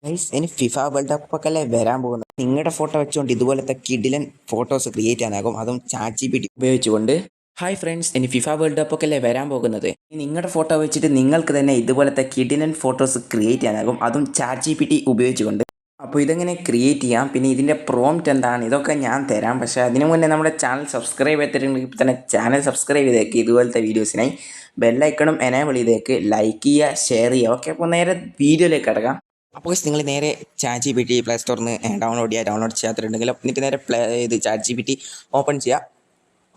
Guys ഇനി FIFA world cup ഒക്കെ അല്ലേ വരാൻ പോകുന്നത്. നിങ്ങളുടെ ഫോട്ടോ വെച്ചുകൊണ്ട് ഇതുപോലത്തെ കിഡിലൻ ഫോട്ടോസ് ക്രിയേറ്റ് ചെയ്യാനാകും, അതും ചാറ്റ് ജിപിടി ഉപയോഗിച്ചുകൊണ്ട്. ഹായ് ഫ്രണ്ട്സ്, ഇനി ഫിഫ വേൾഡ് കപ്പ് ഒക്കെ അല്ലേ വരാൻ പോകുന്നത്. നിങ്ങളുടെ ഫോട്ടോ വെച്ചിട്ട് നിങ്ങൾക്ക് തന്നെ ഇതുപോലത്തെ കിഡിലൻ ഫോട്ടോസ് ക്രിയേറ്റ് ചെയ്യാനാകും, അതും ചാറ്റ് ജിപിടി ഉപയോഗിച്ചുകൊണ്ട്. അപ്പോൾ ഇതെങ്ങനെ ക്രിയേറ്റ് ചെയ്യാം, പിന്നെ ഇതിൻ്റെ പ്രോംപ്റ്റ് എന്താണ്, ഇതൊക്കെ ഞാൻ തരാം. പക്ഷേ അതിനു മുന്നേ നമ്മുടെ ചാനൽ സബ്സ്ക്രൈബ് ചെയ്തിട്ടുണ്ടെങ്കിൽ ഇപ്പോൾ തന്നെ ചാനൽ സബ്സ്ക്രൈബ് ചെയ്തേക്ക്. ഇതുപോലത്തെ വീഡിയോസിനായി ബെല്ലൈക്കണും എനേബിൾ ചെയ്തേക്ക്, ലൈക്ക് ചെയ്യുക, ഷെയർ ചെയ്യുക. ഓക്കെ, അപ്പോൾ നേരെ വീഡിയോയിലേക്ക് കിടക്കാം. അപ്പോൾ നിങ്ങൾ നേരെ ചാറ്റ് ജിപിടി പ്ലേ സ്റ്റോറിൽ നിന്ന് ഡൗൺലോഡ് ചെയ്യാത്തിട്ടുണ്ടെങ്കിൽ എന്നിട്ട് നേരെ ചാറ്റ് ജിപിടി ഓപ്പൺ ചെയ്യുക.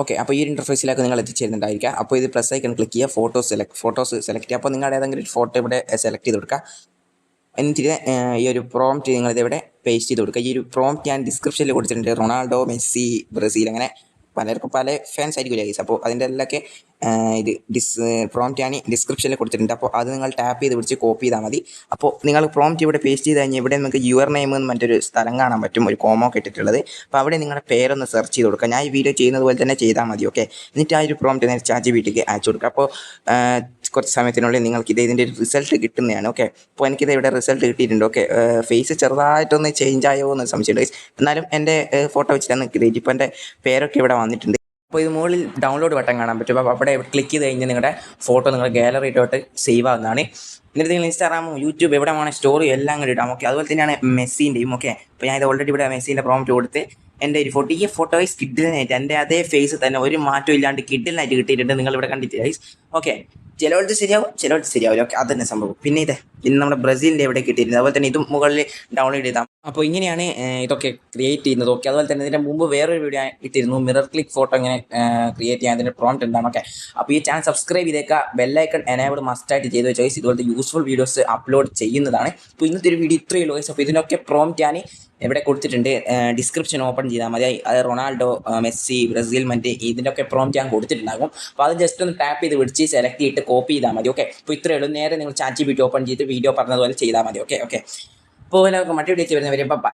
ഓക്കെ, അപ്പോൾ ഈ ഒരു ഇൻ്റർഫേസിലേക്ക് നിങ്ങൾ എത്തിച്ചേരുന്നുണ്ടായിരിക്കുക. അപ്പോൾ ഇത് പ്ലസ് ഐക്കൺ ക്ലിക്ക് ചെയ്യുക, ഫോട്ടോസ് സെലക്ട് ചെയ്യുക. അപ്പോൾ നിങ്ങളുടെ ഏതെങ്കിലും ഒരു ഫോട്ടോ ഇവിടെ സെലക്ട് ചെയ്ത് കൊടുക്കുക. എന്നിട്ട് ഈ ഒരു പ്രോംപ്റ്റ് നിങ്ങളിതിവിടെ പേസ്റ്റ് ചെയ്ത് കൊടുക്കുക. ഈ ഒരു പ്രോംപ്റ്റ് ഞാൻ ഡിസ്ക്രിപ്ഷനിൽ കൊടുത്തിട്ടുണ്ട്. റൊണാൾഡോ, മെസ്സി, ബ്രസീൽ, അങ്ങനെ പലർക്കും പല ഫാൻസ് ആയിരിക്കും ഗൈസ്. അപ്പോൾ അതിൻ്റെ എല്ലാമൊക്കെ ഇത് പ്രോംപ്റ്റ് ഞാൻ ഡിസ്ക്രിപ്ഷനിൽ കൊടുത്തിട്ടുണ്ട്. അപ്പോൾ അത് നിങ്ങൾ ടാപ്പ് ചെയ്ത് പിടിച്ച് കോപ്പി ചെയ്താൽ മതി. അപ്പോൾ നിങ്ങൾ പ്രോംപ്റ്റ് ഇവിടെ പേസ്റ്റ് ചെയ്ത് കഴിഞ്ഞാൽ ഇവിടെ നിങ്ങൾക്ക് യുവർ നെയിം എന്ന് മറ്റൊരു സ്ഥലം കാണാൻ പറ്റും, ഒരു കോമോ ഇട്ടിട്ടുള്ളത്. അപ്പോൾ അവിടെ നിങ്ങളുടെ പേരൊന്ന് സെർച്ച് ചെയ്ത് കൊടുക്കുക. ഞാൻ ഈ വീഡിയോ ചെയ്യുന്നത് പോലെ തന്നെ ചെയ്താൽ മതി. ഓക്കെ, എന്നിട്ട് ആ ഒരു പ്രോംപ്റ്റ് നേരെ ചാറ്റ് ജിപിടിക്ക് അയച്ചു കൊടുക്കുക. അപ്പോൾ കുറച്ച് സമയത്തിനുള്ളിൽ നിങ്ങൾക്ക് ഇതിൻ്റെ ഒരു റിസൾട്ട് കിട്ടുന്നതാണ്. ഓക്കെ, അപ്പോൾ എനിക്കിത് ഇവിടെ റിസൾട്ട് കിട്ടിയിട്ടുണ്ട്. ഓക്കെ, ഫേസ് ചെറുതായിട്ടൊന്ന് ചേഞ്ച് ആയോ എന്ന് സംശയമുണ്ട്. എന്നാലും എൻ്റെ ഫോട്ടോ വെച്ചിട്ടാണ് ക്രിയേറ്റ്. ഇപ്പോൾ എൻ്റെ പേരൊക്കെ ഇവിടെ വന്നിട്ടുണ്ട്. അപ്പോൾ ഇത് മുകളിൽ ഡൗൺലോഡ് ബട്ടൺ കാണാൻ പറ്റും. അപ്പോൾ അവിടെ ക്ലിക്ക് ചെയ്ത് കഴിഞ്ഞാൽ നിങ്ങളുടെ ഫോട്ടോ നിങ്ങൾ ഗാലറിയിലോട്ട് സേവ് ആകുന്നതാണ്. എന്നിട്ട് നിങ്ങൾ ഇൻസ്റ്റാഗ്രാമും യൂട്യൂബ് എവിടെ വേണം സ്റ്റോറി എല്ലാം കൂടി ഇടാം. ഓക്കെ, അതുപോലെ തന്നെയാണ് മെസ്സിൻ്റെയും. ഓക്കെ, അപ്പോൾ ഞാൻ ഇത് ഓൾറെഡി ഇവിടെ മെസ്സിൻ്റെ പ്രോംപ്റ്റ് കൊടുത്ത് എൻ്റെ ഒരു ഫോട്ടോ, ഈ ഫോട്ടോ വൈസ് കിഡിലിനായിട്ട് എൻ്റെ അതേ ഫേസ് തന്നെ ഒരു മാറ്റം ഇല്ലാണ്ട് കിഡിലിനായിട്ട് കിട്ടിയിട്ടുണ്ട്. നിങ്ങൾ ഇവിടെ കണ്ടിട്ട് ഗൈസ്. ഓക്കെ, ചിലവർക്ക് ശരിയാവും. ഓക്കെ, അത് തന്നെ സംഭവം. പിന്നെ നമ്മുടെ ബ്രസീലിൻ്റെ എവിടെ കിട്ടിയിട്ടുണ്ട്. അതുപോലെ തന്നെ ഇതും മുകളിൽ ഡൗൺലോഡ് ചെയ്താൽ. അപ്പോൾ ഇങ്ങനെയാണ് ഇതൊക്കെ ക്രിയേറ്റ് ചെയ്യുന്നത്. ഓക്കെ, അതുപോലെ തന്നെ ഇതിൻ്റെ മുമ്പ് വേറൊരു വീഡിയോ ഇട്ടിരുന്നു, മിറർ ക്ലിക്ക് ഫോട്ടോ ഇങ്ങനെ ക്രിയേറ്റ് ചെയ്യാൻ. അതിൻ്റെ പ്രോംപ്റ്റ് എന്താണ്. ഓക്കെ, അപ്പോൾ ഈ ചാനൽ സബ്സ്ക്രൈബ് ചെയ്തേക്കുക, ബെല്ലൈക്കൺ എനേബിൾ മസ്റ്റായിട്ട് ചെയ്ത് വെച്ചോ. ഇതുപോലത്തെ യൂസ്ഫുൾ വീഡിയോസ് അപ്ലോഡ് ചെയ്യുന്നതാണ്. അപ്പോൾ ഇന്നത്തെ ഒരു വീഡിയോ ഇത്രയേ ഉള്ളൂ. അപ്പോൾ ഇതിനൊക്കെ പ്രോംപ്റ്റ് ഞാൻ ഇവിടെ കൊടുത്തിട്ടുണ്ട്. ഡിസ്ക്രിപ്ഷൻ ഓപ്പൺ ചെയ്താൽ മതി. അത് റൊണാൾഡോ, മെസ്സി, ബ്രസീൽ, മറ്റ് ഇതിൻ്റെയൊക്കെ പ്രോംപ്റ്റ് ഞാൻ കൊടുത്തിട്ടുണ്ടാകും. അപ്പോൾ അത് ജസ്റ്റ് ഒന്ന് ടാപ്പ് ചെയ്ത് പിടിച്ച് സെലക്ട് ചെയ്തിട്ട് കോപ്പി ചെയ്താൽ മതി. ഓക്കെ, അപ്പോൾ ഇത്രയേ ഉള്ളൂ. നേരെ നിങ്ങൾ ചാറ്റ് ജിപിടി ഓപ്പൺ ചെയ്ത് വീഡിയോ പറഞ്ഞതുപോലെ ചെയ്താൽ മതി. ഓക്കെ, അപ്പോൾ എല്ലാവർക്കും മറ്റു വീഡിയോ വരുന്നവരെ